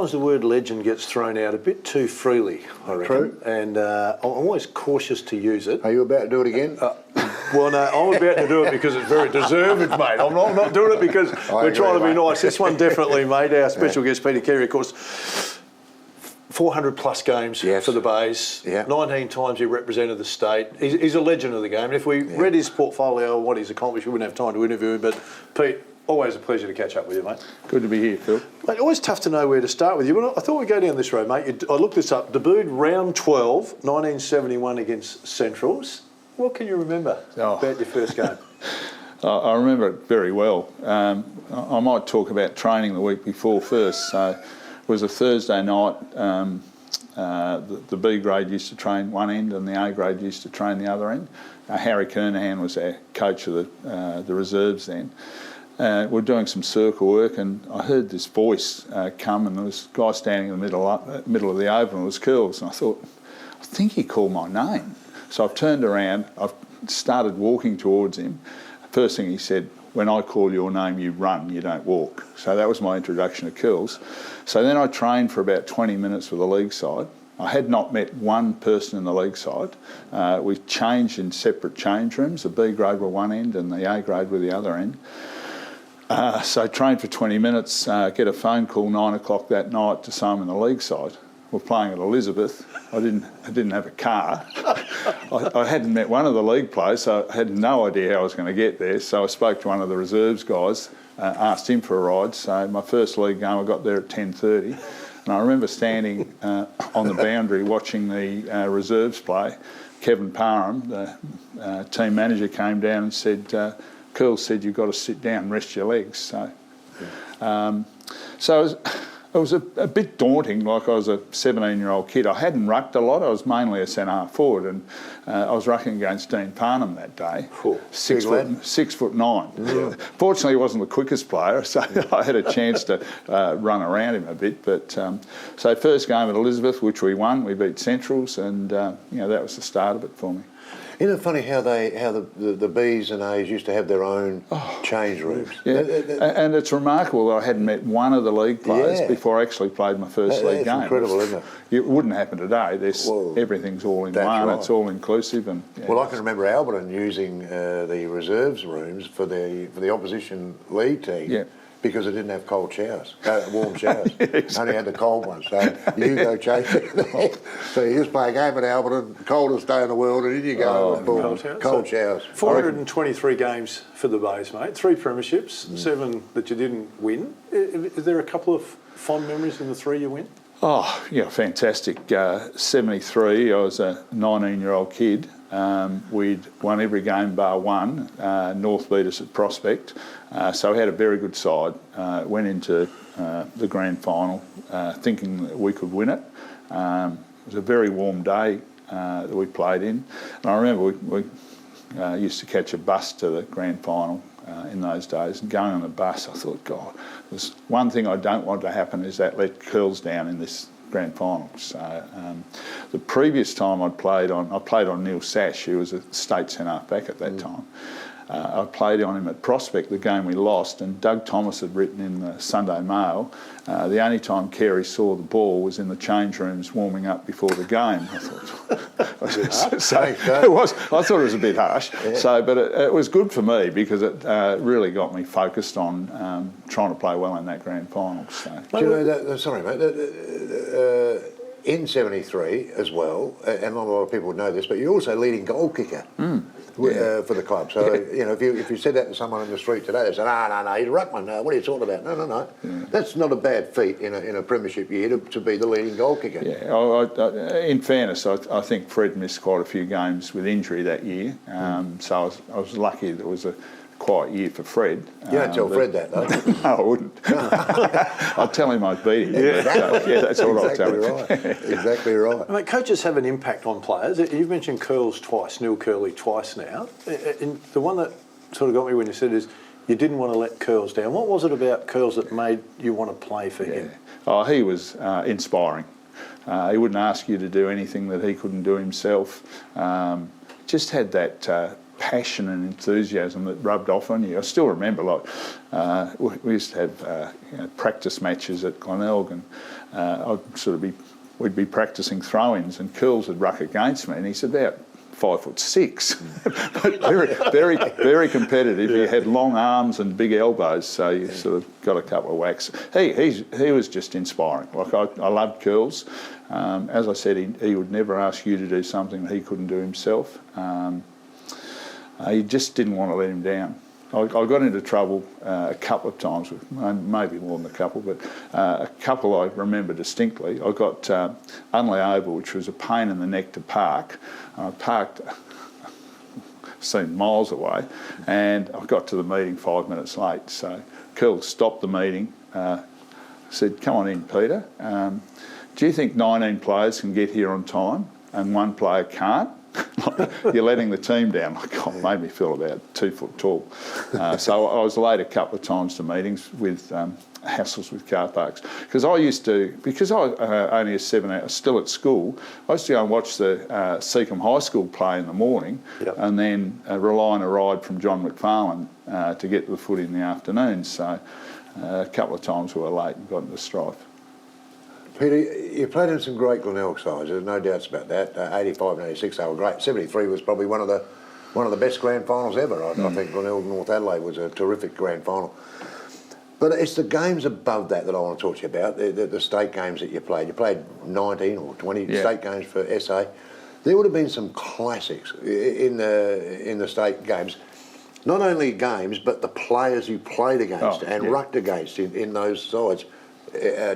sometimes the word legend gets thrown out a bit too freely, I reckon. True. And I'm always cautious to use it. Are you about to do it again? Well, no, I'm about to do it because it's very deserved, mate. I'm not doing it because we're trying to be nice. This one definitely, mate. Our special guest, Peter Carey, of course, 400 plus games for the Bays. 19 times he represented the state. He's a legend of the game. And if we read his portfolio, what he's accomplished, we wouldn't have time to interview him. But Pete, always a pleasure to catch up with you, mate. Good to be here, Phil. Mate, always tough to know where to start with you. But I thought we'd go down this road, mate. I looked this up. Debuted round 12, 1971 against Centrals. What can you remember about your first game? I remember it very well. I might talk about training the week before first. So it was a Thursday night. The B grade used to train one end and the A grade used to train the other end. Harry Kernahan was our coach of the reserves then. We're doing some circle work and I heard this voice come and there was a guy standing in the middle of the oval and it was Curls, and I thought, I think he called my name. So I've turned around, I've started walking towards him. First thing he said, when I call your name, you run, you don't walk. So that was my introduction to Curls. So then I trained for about 20 minutes with the league side. I had not met one person in the league side. We changed in separate change rooms. The B grade were one end and the A grade were the other end. So I trained for 20 minutes, get a phone call 9 o'clock that night to say I'm in the league side. We're playing at Elizabeth. I didn't have a car. I hadn't met one of the league players, so I had no idea how I was going to get there. So I spoke to one of the reserves guys, asked him for a ride. So my first league game, I got there at 10:30. And I remember standing on the boundary watching the reserves play. Kevin Parham, the team manager, came down and said, Curls said, you've got to sit down and rest your legs. So, it was a bit daunting, like I was a 17-year-old kid. I hadn't rucked a lot. I was mainly a centre-half forward, and I was rucking against Dean Parnham that day. Cool. 6'9". Yeah. Fortunately, he wasn't the quickest player, so I had a chance to run around him a bit. But so first game at Elizabeth, which we won, we beat Centrals, and that was the start of it for me. Isn't it funny how the Bs and As used to have their own change rooms? Yeah, and it's remarkable that I hadn't met one of the league players before I actually played my first league game. It's incredible, isn't it? It wouldn't happen today. Everything's all in one. Right. It's all inclusive. And well, I can remember Alberton using the reserves rooms for the opposition league team. Yeah. Because it didn't have cold showers, warm showers. Exactly. Only had the cold ones. So you go chasing it. So you just play a game at Alberton, coldest day in the world, and in you go. Cold showers. 423 games for the Bays, mate. 3 premierships, 7 that you didn't win. Is there a couple of fond memories in the 3 you win? Oh, yeah, fantastic. 73, I was a 19-year-old kid. We'd won every game bar one. North beat us at Prospect. So we had a very good side. Went into the grand final thinking that we could win it. It was a very warm day that we played in. And I remember we used to catch a bus to the grand final in those days. And going on the bus, I thought, God, there's one thing I don't want to happen is that let Curls down in this grand final. So the previous time I played on Neil Sash, who was a state centre back at that time. I played on him at Prospect, the game we lost, and Doug Thomas had written in the Sunday Mail, the only time Carey saw the ball was in the change rooms warming up before the game. I thought it was a bit harsh. Yeah. But it was good for me because it really got me focused on trying to play well in that grand final. So. Do you know that, sorry mate, in 73 as well, and not a lot of people would know this, but you're also leading goal kicker. For the club. So, if you said that to someone in the street today, they say, no, he's a ruckman. What are you talking about? No. Yeah. That's not a bad feat in a premiership year to be the leading goal kicker. Yeah, in fairness, I think Fred missed quite a few games with injury that year. So I was lucky that it was a quiet year for Fred. You don't tell Fred that, though. No, I wouldn't. I'd tell him I'd beat him. Yeah, that's all I'll tell him. Exactly right. Mate, coaches have an impact on players. You've mentioned Curls twice, Neil Curley twice now. And the one that sort of got me when you said is you didn't want to let Curls down. What was it about Curls that made you want to play for him? Oh, he was inspiring. He wouldn't ask you to do anything that he couldn't do himself. Just had that passion and enthusiasm that rubbed off on you. I still remember, like, we used to have practice matches at Glenelg, and we'd be practicing throw-ins, and Curls would ruck against me, and he's about 5'6", but very competitive. He had long arms and big elbows, so you sort of got a couple of whacks. He was just inspiring. Like, I loved Curls. As I said, he would never ask you to do something that he couldn't do himself. He just didn't want to let him down. I got into trouble a couple of times, maybe more than a couple, but a couple I remember distinctly. I got Unley Oval, which was a pain in the neck to park. I parked, seemed miles away, and I got to the meeting 5 minutes late. So Curl stopped the meeting, said, "Come on in, Peter. Do you think 19 players can get here on time and one player can't? You're letting the team down." God, made me feel about 2 foot tall. So I was late a couple of times to meetings with hassles with car parks. Because I only was 17, still at school, I used to go and watch the Seacombe High School play in the morning, and then rely on a ride from John McFarlane to get to the footy in the afternoon. So a couple of times we were late and got into strife. Peter, you played in some great Glenelg sides. There's no doubts about that. 85 and 86, they were great. 73 was probably one of the best grand finals ever. I think Glenelg North Adelaide was a terrific grand final. But it's the games above that I want to talk to you about. The state games that you played. You played 19 or 20 state games for SA. There would have been some classics in the state games. Not only games, but the players you played against and rucked against in those sides.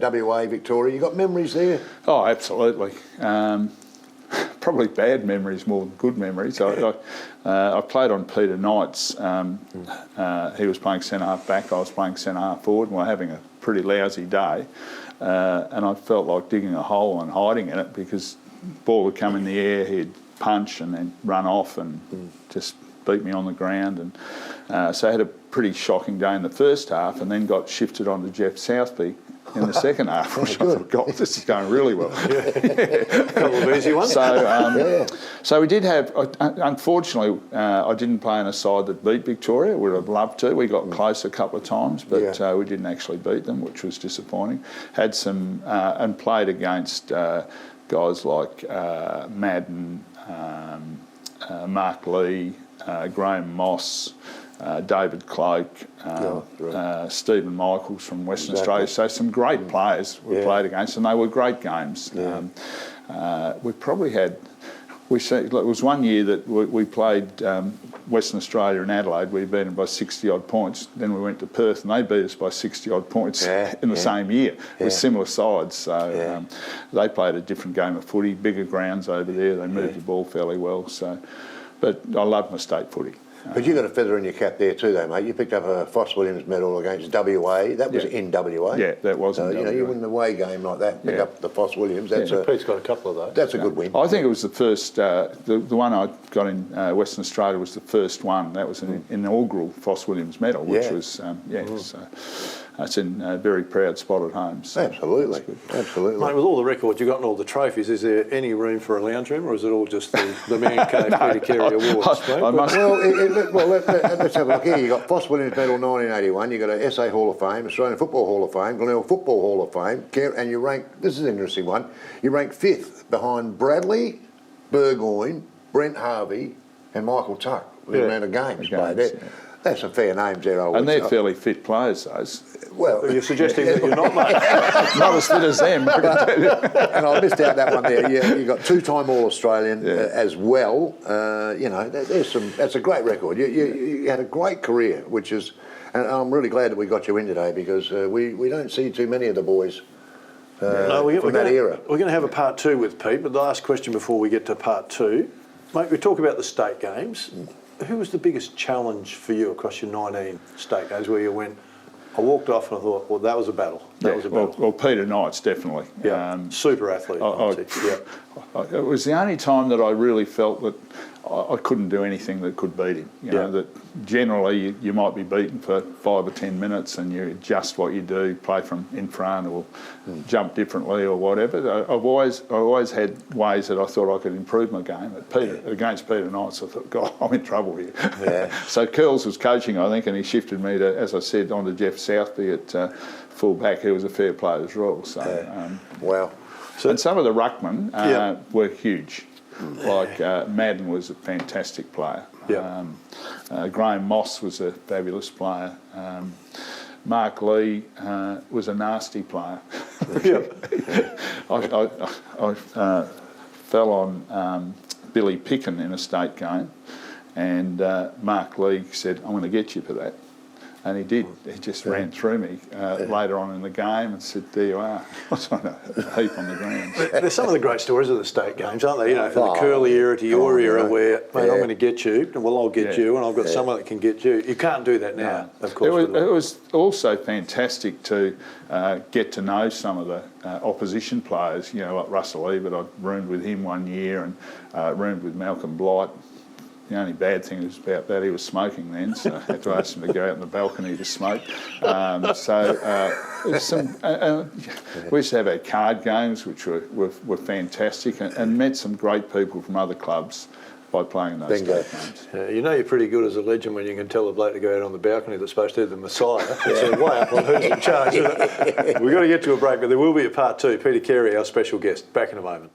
WA, Victoria, you got memories there? Oh, absolutely. Probably bad memories more than good memories. I played on Peter Knight's. He was playing centre half back, I was playing centre half forward, and we were having a pretty lousy day. And I felt like digging a hole and hiding in it, because the ball would come in the air, he'd punch and then run off and just beat me on the ground. And so I had a pretty shocking day in the first half, and then got shifted on to Jeff Southby in the second half, which I thought, God, this is going really well. A couple of easy ones. So we did have, unfortunately, I didn't play in a side that beat Victoria. Would have loved to. We got close a couple of times, but we didn't actually beat them, which was disappointing. Had some, and played against guys like Madden, Mark Lee, Graham Moss, David Cloak, Stephen Michaels from Western Australia. So some great players we played against, and they were great games. We probably had, it was one year that we played Western Australia and Adelaide. We beat them by 60 odd points. Then we went to Perth and they beat us by 60 odd points in the same year with similar sides. So they played a different game of footy, bigger grounds over there. They moved the ball fairly well. So, but I love my state footy. But you got a feather in your cap there too, though, mate. You picked up a Foss Williams medal against WA. That was in WA. Yeah, that was in WA. You win the away game like that, pick up the Foss Williams. That's Pete's got a couple of those. That's a good win. I think it was the first. The one I got in Western Australia was the first one. That was an inaugural Foss Williams medal, which was So it's in a very proud spot at home. So absolutely. Mate, with all the records you got and all the trophies, is there any room for a lounge room, or is it all just the Man Cave Peter Carey Awards? Let's have a look here. You got Foss Williams medal 1981. You got a SA Hall of Fame, Australian Football Hall of Fame, Glenelg Football Hall of Fame, and you rank. This is an interesting one. You rank 5th behind Bradley, Burgoyne, Brent Harvey, and Michael Tuck. The amount of games played there. That's some fair names there, I would and they're fairly fit players, those. Well, you're suggesting that you're not, mate? Not as fit as them. And I missed out that one there. You got 2-time All-Australian as well. There's some. That's a great record. You had a great career, which is, and I'm really glad that we got you in today, because we don't see too many of the boys from that era. We're going to have a part 2 with Pete, but the last question before we get to part 2, mate, we talk about the state games. Who was the biggest challenge for you across your 19 state games where you went, I walked off and I thought, well, that was a battle. That was a battle. Well, Peter Knight's definitely. Super athlete. it was the only time that I really felt that I couldn't do anything that could beat him. You know, that generally you might be beaten for 5 or 10 minutes and you adjust what you do, play from in front or jump differently or whatever. I've always had ways that I thought I could improve my game. Against Peter Knights, I thought, God, I'm in trouble here. Yeah. So Curls was coaching, I think, and he shifted me to, as I said, on to Jeff Southby at full back, who was a fair player as well. So, Wow. and some of the ruckmen were huge. Like Madden was a fantastic player. Graham Moss was a fabulous player. Mark Lee was a nasty player. I fell on Billy Picken in a state game, and Mark Lee said, "I'm going to get you for that." And he did. He just ran through me later on in the game and said, "There you are." I was on a heap on the ground. There's some of the great stories of the state games, aren't they? You know, from the Curly era to your era, where, mate, I'm going to get you, and well, I'll get you, and I've got someone that can get you. You can't do that now, of course. It was also fantastic to get to know some of the opposition players. You know, like Russell Ebert, I roomed with him one year, and roomed with Malcolm Blight. The only bad thing was about that he was smoking then, so I had to ask him to go out on the balcony to smoke. There's some. We used to have our card games, which were fantastic, and met some great people from other clubs by playing those games. You know you're pretty good as a legend when you can tell a bloke to go out on the balcony that's supposed to be the Messiah. It's way up on who's in charge. We've got to get to a break, but there will be a part two. Peter Carey, our special guest. Back in a moment.